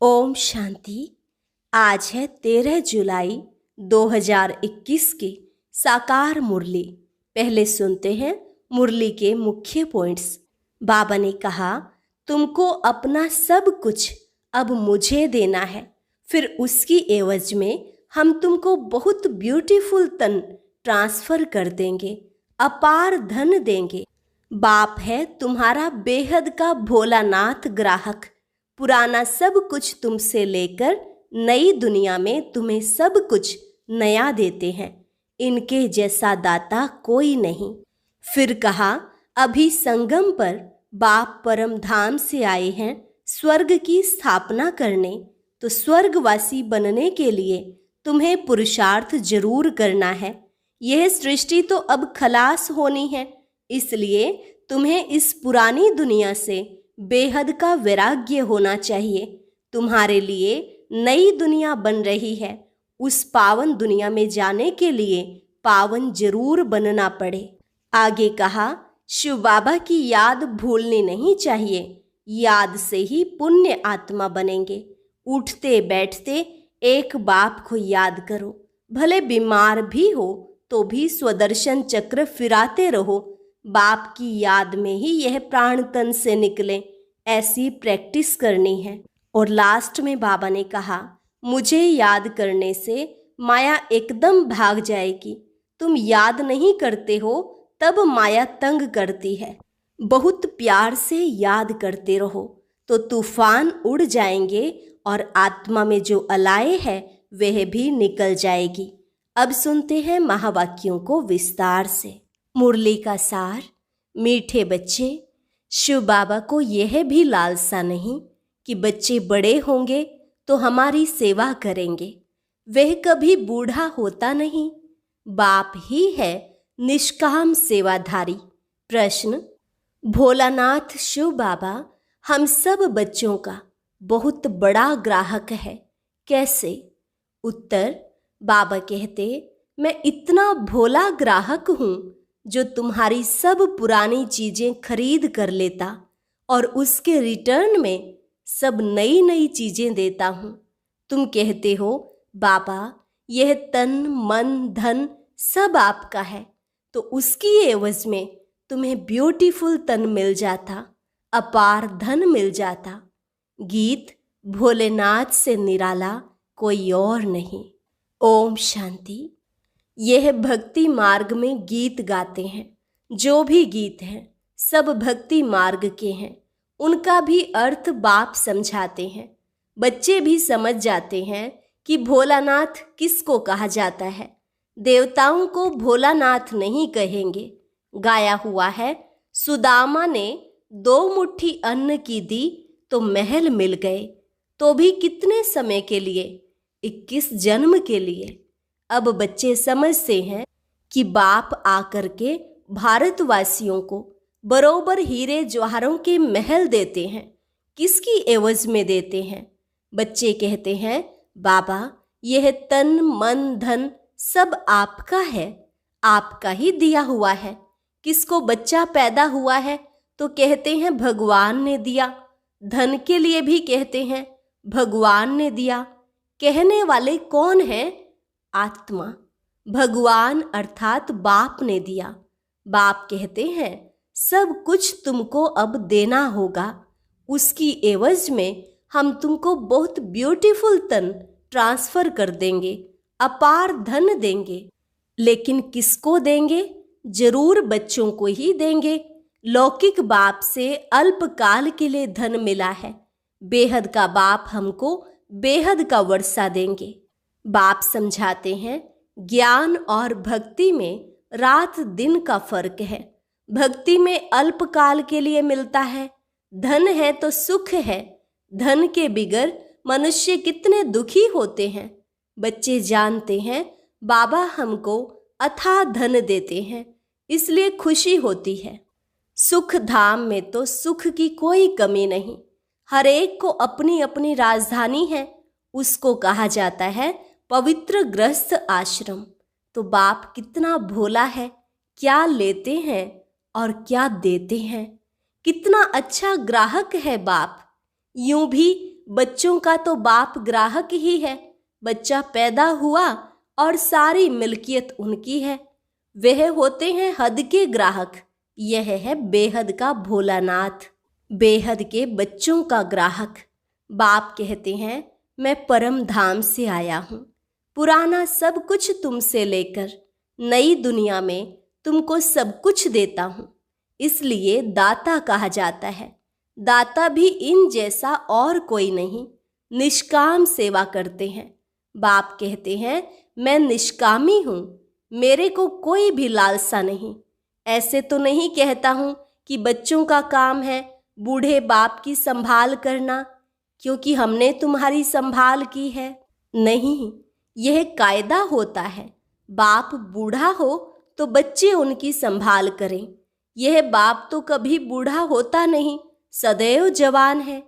ओम शांति। आज है 13 जुलाई 2021 की साकार मुरली। पहले सुनते हैं मुरली के मुख्य पॉइंट्स। बाबा ने कहा, तुमको अपना सब कुछ अब मुझे देना है, फिर उसकी एवज में हम तुमको बहुत ब्यूटीफुल तन ट्रांसफर कर देंगे, अपार धन देंगे। बाप है तुम्हारा बेहद का भोलानाथ ग्राहक, पुराना सब कुछ तुमसे लेकर नई दुनिया में तुम्हें सब कुछ नया देते हैं। इनके जैसा दाता कोई नहीं। फिर कहा, अभी संगम पर बाप परम धाम से आए हैं स्वर्ग की स्थापना करने, तो स्वर्गवासी बनने के लिए तुम्हें पुरुषार्थ जरूर करना है। यह सृष्टि तो अब खलास होनी है, इसलिए तुम्हें इस पुरानी दुनिया से बेहद का वैराग्य होना चाहिए। तुम्हारे लिए नई दुनिया बन रही है, उस पावन दुनिया में जाने के लिए पावन जरूर बनना पड़े। आगे कहा, शिव बाबा की याद भूलनी नहीं चाहिए, याद से ही पुण्य आत्मा बनेंगे। उठते बैठते एक बाप को याद करो, भले बीमार भी हो तो भी स्वदर्शन चक्र फिराते रहो। बाप की याद में ही यह प्राण तन से निकले, ऐसी प्रैक्टिस करनी है। और लास्ट में बाबा ने कहा, मुझे याद करने से माया एकदम भाग जाएगी। तुम याद नहीं करते हो तब माया तंग करती है। बहुत प्यार से याद करते रहो तो तूफान उड़ जाएंगे और आत्मा में जो अलाए है वह भी निकल जाएगी। अब सुनते हैं महावाक्यों को विस्तार से। मुरली का सार। मीठे बच्चे, शिव बाबा को यह भी लालसा नहीं कि बच्चे बड़े होंगे तो हमारी सेवा करेंगे। वह कभी बूढ़ा होता नहीं, बाप ही है निष्काम सेवाधारी। प्रश्न, भोलानाथ शिव बाबा हम सब बच्चों का बहुत बड़ा ग्राहक है, कैसे? उत्तर, बाबा कहते, मैं इतना भोला ग्राहक हूँ जो तुम्हारी सब पुरानी चीजें खरीद कर लेता और उसके रिटर्न में सब नई नई चीजें देता हूँ। तुम कहते हो, बाबा यह तन मन धन सब आपका है, तो उसकी एवज में तुम्हें ब्यूटीफुल तन मिल जाता, अपार धन मिल जाता। गीत भोलेनाथ से निराला कोई और नहीं। ओम शांति। यह भक्ति मार्ग में गीत गाते हैं। जो भी गीत हैं सब भक्ति मार्ग के हैं। उनका भी अर्थ बाप समझाते हैं। बच्चे भी समझ जाते हैं कि भोलानाथ किसको कहा जाता है। देवताओं को भोलानाथ नहीं कहेंगे। गाया हुआ है, सुदामा ने 2 मुट्ठी अन्न की दी तो महल मिल गए, तो भी कितने समय के लिए? 21 जन्म के लिए। अब बच्चे समझते हैं कि बाप आकर के भारतवासियों को बरोबर हीरे जवाहरों के महल देते हैं। किसकी एवज में देते हैं? बच्चे कहते हैं, बाबा यह तन मन धन सब आपका है, आपका ही दिया हुआ है। किसको बच्चा पैदा हुआ है तो कहते हैं भगवान ने दिया। धन के लिए भी कहते हैं भगवान ने दिया। कहने वाले कौन है? आत्मा। भगवान अर्थात बाप ने दिया। बाप कहते हैं सब कुछ तुमको अब देना होगा, उसकी एवज में हम तुमको बहुत ब्यूटीफुल तन ट्रांसफर कर देंगे, अपार धन देंगे। लेकिन किसको देंगे? जरूर बच्चों को ही देंगे। लौकिक बाप से अल्पकाल के लिए धन मिला है, बेहद का बाप हमको बेहद का वर्षा देंगे। बाप समझाते हैं, ज्ञान और भक्ति में रात दिन का फर्क है। भक्ति में अल्पकाल के लिए मिलता है, धन है तो सुख है। धन के बिगर मनुष्य कितने दुखी होते हैं। बच्चे जानते हैं बाबा हमको अथाह धन देते हैं, इसलिए खुशी होती है। सुख धाम में तो सुख की कोई कमी नहीं। हर एक को अपनी अपनी राजधानी है, उसको कहा जाता है पवित्र गृहस्थ आश्रम। तो बाप कितना भोला है, क्या लेते हैं और क्या देते हैं। कितना अच्छा ग्राहक है बाप। यूं भी बच्चों का तो बाप ग्राहक ही है। बच्चा पैदा हुआ और सारी मिल्कियत उनकी है। वह होते हैं हद के ग्राहक। यह है बेहद का भोलानाथ, बेहद के बच्चों का ग्राहक। बाप कहते हैं, मैं परम धाम से आया हूँ, पुराना सब कुछ तुमसे लेकर नई दुनिया में तुमको सब कुछ देता हूँ। इसलिए दाता कहा जाता है। दाता भी इन जैसा और कोई नहीं, निष्काम सेवा करते हैं। बाप कहते हैं, मैं निष्कामी हूँ, मेरे को कोई भी लालसा नहीं। ऐसे तो नहीं कहता हूँ कि बच्चों का काम है बूढ़े बाप की संभाल करना, क्योंकि हमने तुम्हारी संभाल की है। नहीं, यह कायदा होता है। बाप बूढ़ा हो तो बच्चे उनकी संभाल करें। यह बाप तो कभी बूढ़ा होता नहीं, सदैव जवान है।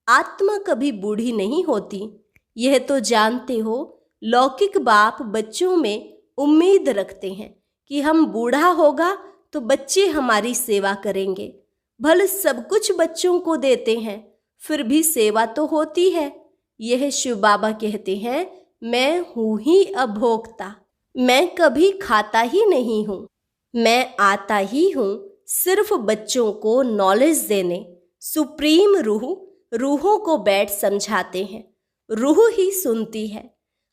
आत्मा कभी बूढ़ी नहीं होती। यह तो जानते हो, लौकिक बाप बच्चों में उम्मीद रखते हैं कि हम बूढ़ा होगा तो बच्चे हमारी सेवा करेंगे। भले सब कुछ बच्चों को देते हैं, फिर भी सेवा तो होती है। यह शिव बाबा कहते हैं, मैं हूँ ही अभोक्ता, मैं कभी खाता ही नहीं हूँ, मैं आता ही हूँ सिर्फ बच्चों को नॉलेज देने। सुप्रीम रूह रूहों को बैठ समझाते हैं। रूह ही सुनती है,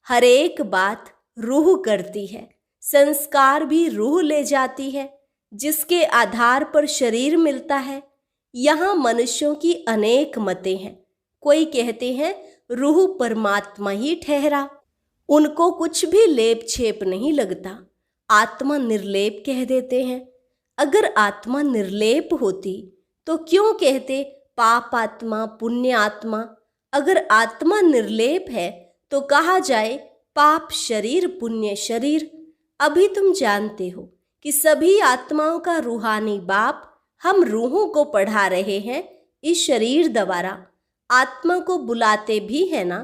हर एक बात रूह करती है। संस्कार भी रूह ले जाती है, जिसके आधार पर शरीर मिलता है। यहाँ मनुष्यों की अनेक मतें हैं। कोई कहते हैं रूह परमात्मा ही ठहरा, उनको कुछ भी लेप छेप नहीं लगता। आत्मा निर्लेप कह देते हैं। अगर आत्मा निर्लेप होती तो क्यों कहते पाप आत्मा पुण्य आत्मा। अगर आत्मा निर्लेप है तो कहा जाए पाप शरीर पुण्य शरीर। अभी तुम जानते हो कि सभी आत्माओं का रूहानी बाप हम रूहों को पढ़ा रहे हैं इस शरीर द्वारा। आत्मा को बुलाते भी है ना,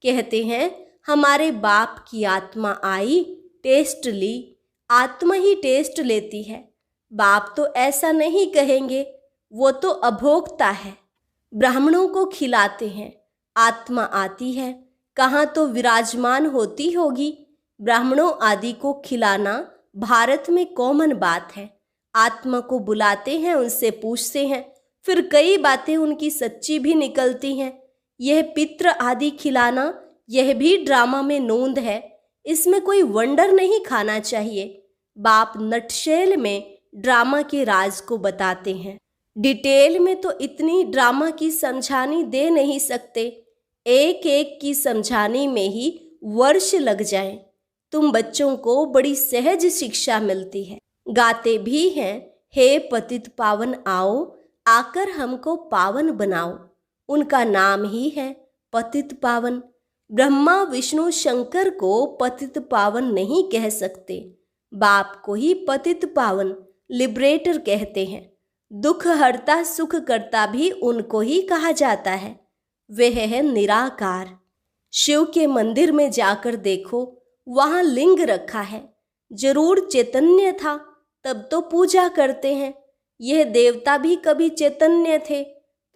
कहते हैं हमारे बाप की आत्मा आई, टेस्ट ली। आत्मा ही टेस्ट लेती है। बाप तो ऐसा नहीं कहेंगे, वो तो अभोक्ता है। ब्राह्मणों को खिलाते हैं, आत्मा आती है, कहाँ तो विराजमान होती होगी। ब्राह्मणों आदि को खिलाना भारत में कॉमन बात है। आत्मा को बुलाते हैं, उनसे पूछते हैं, फिर कई बातें उनकी सच्ची भी निकलती हैं। यह पित्र आदि खिलाना, यह भी ड्रामा में नोंद है। इसमें कोई वंडर नहीं खाना चाहिए। बाप नटशेल में ड्रामा के राज को बताते हैं। डिटेल में तो इतनी ड्रामा की समझानी दे नहीं सकते। एक एक की समझाने में ही वर्ष लग जाएं। तुम बच्चों को बड़ी सहज शिक्षा मिलती है। गाते भी हैं, हे पतित पावन आओ, आकर हमको पावन बनाओ। उनका नाम ही है पतित पावन। ब्रह्मा विष्णु शंकर को पतित पावन नहीं कह सकते। बाप को ही पतित पावन लिबरेटर कहते हैं। दुख हरता सुख करता भी उनको ही कहा जाता है। वह है निराकार। शिव के मंदिर में जाकर देखो, वहां लिंग रखा है। जरूर चैतन्य था, तब तो पूजा करते हैं। यह देवता भी कभी चैतन्य थे,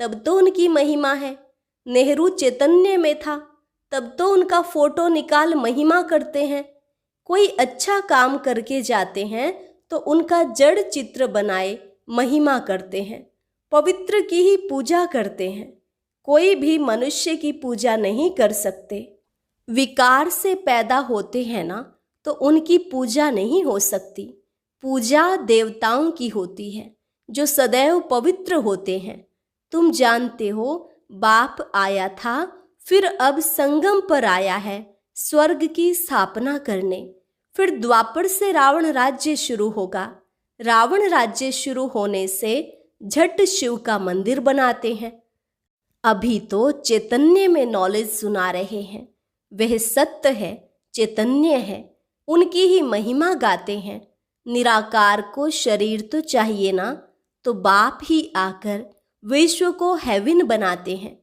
तब तो उनकी महिमा है। नेहरू चैतन्य में था, तब तो उनका फोटो निकाल महिमा करते हैं। कोई अच्छा काम करके जाते हैं तो उनका जड़ चित्र बनाए महिमा करते हैं। पवित्र की ही पूजा करते हैं। कोई भी मनुष्य की पूजा नहीं कर सकते। विकार से पैदा होते हैं ना, तो उनकी पूजा नहीं हो सकती। पूजा देवताओं की होती है, जो सदैव पवित्र होते हैं। तुम जानते हो, बाप आया था, फिर अब संगम पर आया है स्वर्ग की स्थापना करने। फिर द्वापर से रावण राज्य शुरू होगा। रावण राज्य शुरू होने से झट शिव का मंदिर बनाते हैं। अभी तो चैतन्य में नॉलेज सुना रहे हैं। वह सत्य है, चैतन्य है, उनकी ही महिमा गाते हैं। निराकार को शरीर तो चाहिए ना, तो बाप ही आकर विश्व को हेवन बनाते हैं।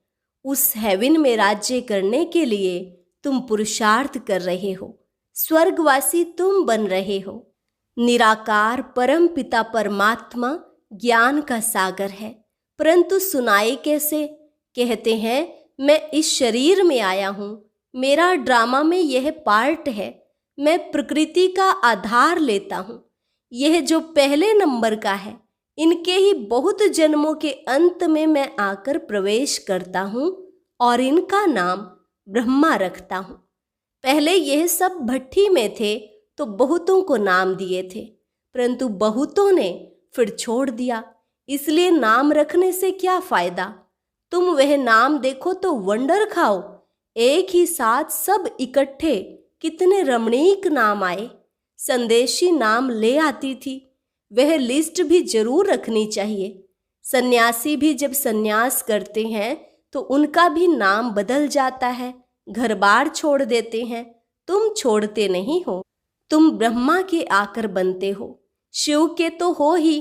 उस हेवन में राज्य करने के लिए तुम पुरुषार्थ कर रहे हो। स्वर्गवासी तुम बन रहे हो। निराकार परम पिता परमात्मा ज्ञान का सागर है, परंतु सुनाए कैसे? कहते हैं मैं इस शरीर में आया हूँ, मेरा ड्रामा में यह पार्ट है, मैं प्रकृति का आधार लेता हूँ। यह जो पहले नंबर का है, इनके ही बहुत जन्मों के अंत में मैं आकर प्रवेश करता हूँ और इनका नाम ब्रह्मा रखता हूँ। पहले यह सब भट्ठी में थे तो बहुतों को नाम दिए थे, परंतु बहुतों ने फिर छोड़ दिया, इसलिए नाम रखने से क्या फायदा। तुम वह नाम देखो तो वंडर खाओ, एक ही साथ सब इकट्ठे कितने रमणीक नाम आए। संदेशी नाम ले आती थी, वह लिस्ट भी जरूर रखनी चाहिए। सन्यासी भी जब सन्यास करते हैं तो उनका भी नाम बदल जाता है, घर बार छोड़ देते हैं। तुम छोड़ते नहीं हो, तुम ब्रह्मा के आकर बनते हो, शिव के तो हो ही,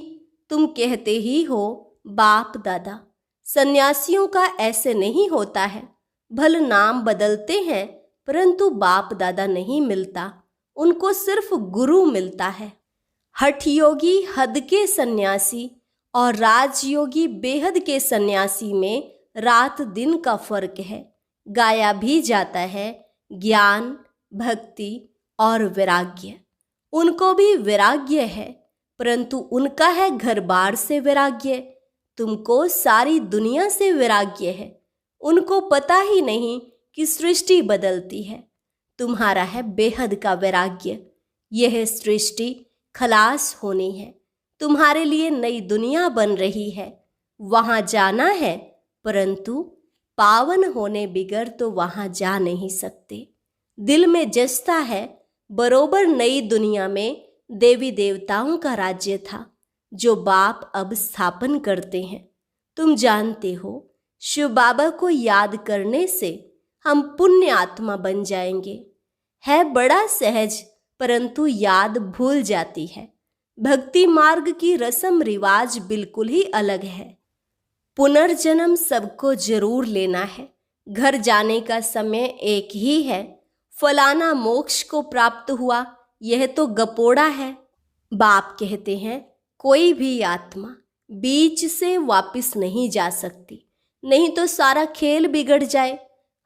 तुम कहते ही हो बाप दादा। सन्यासियों का ऐसे नहीं होता है, भल नाम बदलते हैं परंतु बाप दादा नहीं मिलता, उनको सिर्फ गुरु मिलता है। हठ योगी हद के सन्यासी और राजयोगी बेहद के सन्यासी में रात दिन का फर्क है। गाया भी जाता है ज्ञान, भक्ति और वैराग्य। उनको भी वैराग्य है, परंतु उनका है घर बार से वैराग्य, तुमको सारी दुनिया से वैराग्य है। उनको पता ही नहीं कि सृष्टि बदलती है, तुम्हारा है बेहद का वैराग्य। यह सृष्टि खलास होनी है, तुम्हारे लिए नई दुनिया बन रही है, वहां जाना है, परंतु पावन होने बिगर तो वहां जा नहीं सकते। दिल में जचता है बरोबर नई दुनिया में देवी देवताओं का राज्य था, जो बाप अब स्थापन करते हैं। तुम जानते हो शिव बाबा को याद करने से हम पुण्य आत्मा बन जाएंगे। है बड़ा सहज, परंतु याद भूल जाती है। भक्ति मार्ग की रस्म रिवाज बिल्कुल ही अलग है। पुनर्जन्म सबको जरूर लेना है, घर जाने का समय एक ही है। फलाना मोक्ष को प्राप्त हुआ, यह तो गपोड़ा है। बाप कहते हैं कोई भी आत्मा बीच से वापस नहीं जा सकती, नहीं तो सारा खेल बिगड़ जाए।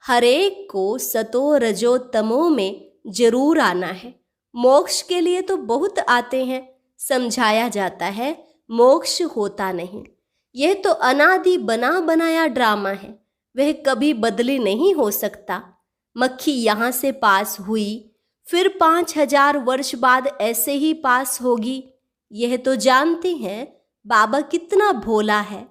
हरेक को सतो रजो तमो में जरूर आना है। मोक्ष के लिए तो बहुत आते हैं, समझाया जाता है मोक्ष होता नहीं। यह तो अनादि बना बनाया ड्रामा है, वह कभी बदली नहीं हो सकता। मक्खी यहाँ से पास हुई, फिर 5000 वर्ष बाद ऐसे ही पास होगी। यह तो जानते हैं बाबा कितना भोला है।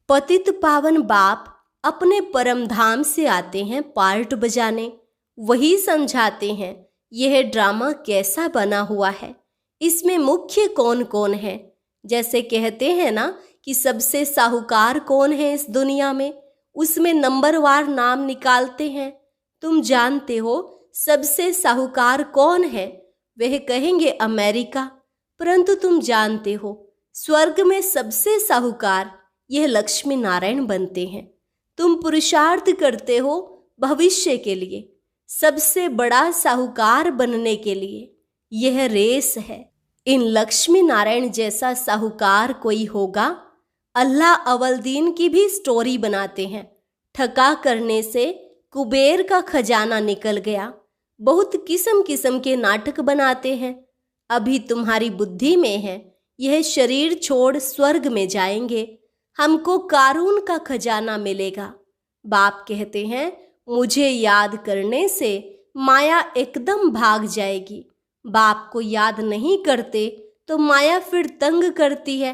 पतित पावन बाप अपने परम धाम से आते हैं पार्ट बजाने, वही समझाते हैं यह ड्रामा कैसा बना हुआ है, इसमें मुख्य कौन कौन है। जैसे कहते हैं ना कि सबसे साहूकार कौन है इस दुनिया में, उसमें नंबरवार नाम निकालते हैं। तुम जानते हो सबसे साहूकार कौन है, वह कहेंगे अमेरिका, परंतु तुम जानते हो स्वर्ग में सबसे साहूकार यह लक्ष्मी नारायण बनते हैं। तुम पुरुषार्थ करते हो भविष्य के लिए, सबसे बड़ा साहूकार बनने के लिए। यह रेस है। इन लक्ष्मी नारायण जैसा साहूकार कोई होगा? अल्लाह अवलदीन की भी स्टोरी बनाते हैं। ठगा करने से कुबेर का खजाना निकल गया। बहुत किस्म किस्म के नाटक बनाते हैं। अभी तुम्हारी बुद्धि में है यह शरीर छोड़ स्वर्ग में जाएंगे, हमको कारून का खजाना मिलेगा। बाप कहते हैं मुझे याद करने से माया एकदम भाग जाएगी। बाप को याद नहीं करते तो माया फिर तंग करती है।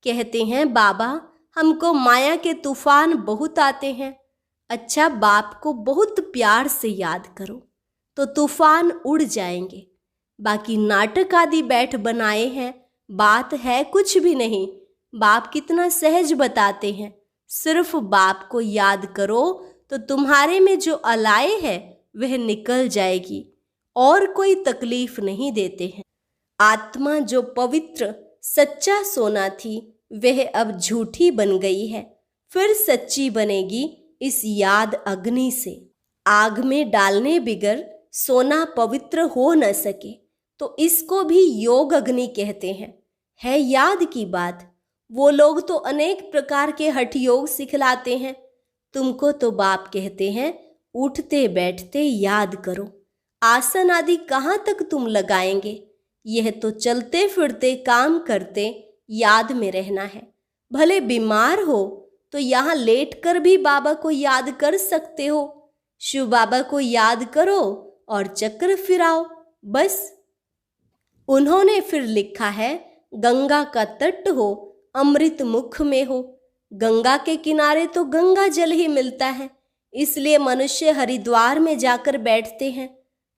कहते हैं बाबा हमको माया के तूफान बहुत आते हैं। अच्छा, बाप को बहुत प्यार से याद करो तो तूफान उड़ जाएंगे। बाकी नाटक आदि बैठ बनाए हैं, बात है कुछ भी नहीं। बाप कितना सहज बताते हैं, सिर्फ बाप को याद करो तो तुम्हारे में जो अलाए है वह निकल जाएगी, और कोई तकलीफ नहीं देते हैं। आत्मा जो पवित्र सच्चा सोना थी वह अब झूठी बन गई है, फिर सच्ची बनेगी इस याद अग्नि से। आग में डालने बिगर सोना पवित्र हो न सके तो इसको भी योग अग्नि कहते हैं। है याद की बात। वो लोग तो अनेक प्रकार के हठ योग सिखलाते हैं, तुमको तो बाप कहते हैं उठते बैठते याद करो। आसन आदि कहाँ तक तुम लगाएंगे? यह तो चलते फिरते काम करते याद में रहना है। भले बीमार हो तो यहाँ लेटकर भी बाबा को याद कर सकते हो। शिव बाबा को याद करो और चक्र फिराओ, बस। उन्होंने फिर लिखा है, गंगा का तट हो अमृत मुख में हो। गंगा के किनारे तो गंगा जल ही मिलता है, इसलिए मनुष्य हरिद्वार में जाकर बैठते हैं।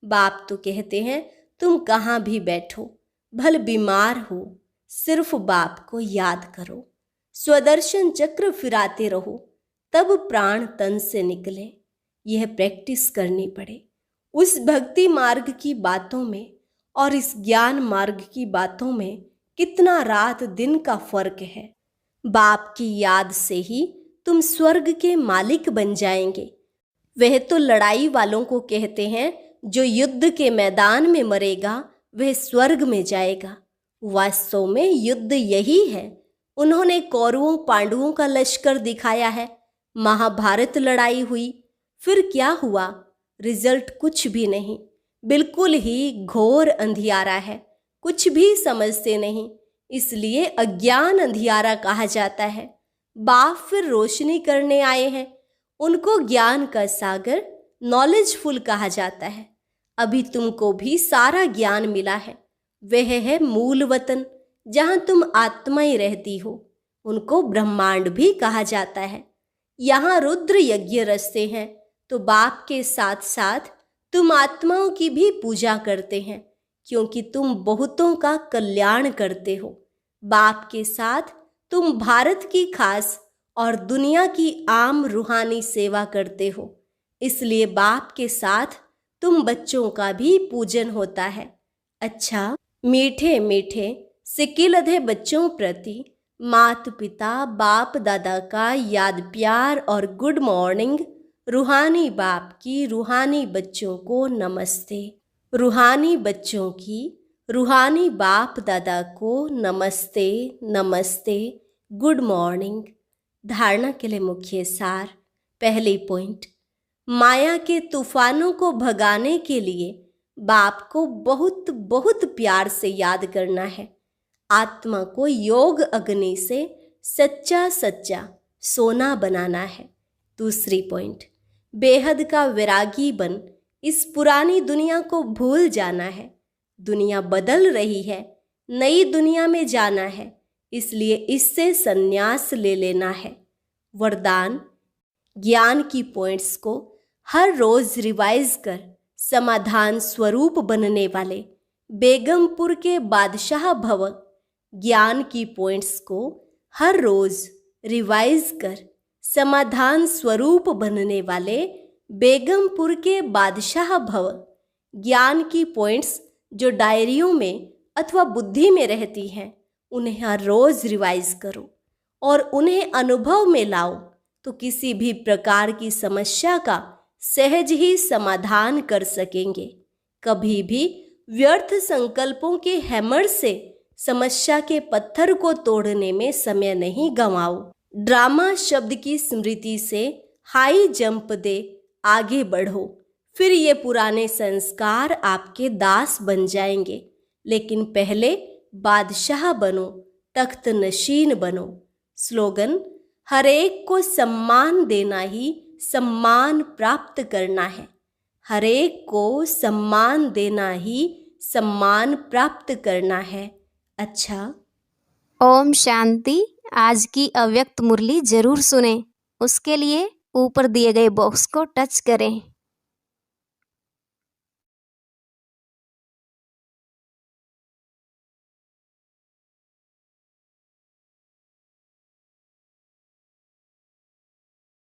बाप तो कहते हैं तुम कहाँ भी बैठो, भले बीमार हो, सिर्फ बाप को याद करो। स्वदर्शन चक्र फिराते रहो, तब प्राण तन से निकले। यह प्रैक्टिस करनी पड़े। उस भक्ति मार्ग की बातों में और इस ज्ञान मार्ग की बातों में कितना रात दिन का फर्क है। बाप की याद से ही तुम स्वर्ग के मालिक बन जाएंगे। वह तो लड़ाई वालों को कहते हैं, जो युद्ध के मैदान में मरेगा वह स्वर्ग में जाएगा। वास्तव में युद्ध यही है। उन्होंने कौरवों पांडवों का लश्कर दिखाया है। महाभारत लड़ाई हुई, फिर क्या हुआ? रिजल्ट कुछ भी नहीं, बिल्कुल ही घोर अंधियारा है। कुछ भी समझते नहीं, इसलिए अज्ञान अंधियारा कहा जाता है। बाप फिर रोशनी करने आए हैं। उनको ज्ञान का सागर नॉलेजफुल कहा जाता है। अभी तुमको भी सारा ज्ञान मिला है। वह है मूल वतन, जहाँ तुम आत्माएं रहती हो। उनको ब्रह्मांड भी कहा जाता है। यहाँ रुद्र यज्ञ रचते हैं, तो बाप के साथ साथ तुम आत्माओं की भी पूजा करते हैं, क्योंकि तुम बहुतों का कल्याण करते हो। बाप के साथ तुम भारत की खास और दुनिया की आम रूहानी सेवा करते हो, इसलिए बाप के साथ तुम बच्चों का भी पूजन होता है। अच्छा, मीठे मीठे सिकिलधे बच्चों प्रति माता पिता बाप दादा का याद प्यार और गुड मॉर्निंग। रूहानी बाप की रूहानी बच्चों को नमस्ते। रूहानी बच्चों की रूहानी बाप दादा को नमस्ते नमस्ते, गुड मॉर्निंग। धारणा के लिए मुख्य सार। पहली पॉइंट, माया के तूफानों को भगाने के लिए बाप को बहुत बहुत प्यार से याद करना है। आत्मा को योग अग्नि से सच्चा सच्चा सोना बनाना है। दूसरी पॉइंट, बेहद का वैरागी बन इस पुरानी दुनिया को भूल जाना है। दुनिया बदल रही है, नई दुनिया में जाना है, इसलिए इससे संन्यास ले लेना है। वरदान, ज्ञान की पॉइंट्स को हर रोज रिवाइज कर समाधान स्वरूप बनने वाले बेगमपुर के बादशाह भव। ज्ञान की पॉइंट्स को हर रोज रिवाइज कर समाधान स्वरूप बनने वाले बेगमपुर के बादशाह भव। ज्ञान की पॉइंट्स जो डायरियों में अथवा बुद्धि में रहती हैं, उन्हें हर रोज रिवाइज करो और उन्हें अनुभव में लाओ, तो किसी भी प्रकार की समस्या का सहज ही समाधान कर सकेंगे। कभी भी व्यर्थ संकल्पों के हैमर से समस्या के पत्थर को तोड़ने में समय नहीं गंवाओ। ड्रामा शब्द की स्मृति से हाई जंप दे आगे बढ़ो, फिर ये पुराने संस्कार आपके दास बन जाएंगे। लेकिन पहले बादशाह बनो, तख्त नशीन बनो। स्लोगन, हर एक को सम्मान देना ही सम्मान प्राप्त करना है। हर एक को सम्मान देना ही सम्मान प्राप्त करना है। अच्छा, ओम शांति। आज की अव्यक्त मुरली जरूर सुने। उसके लिए ऊपर दिए गए बॉक्स को टच करें।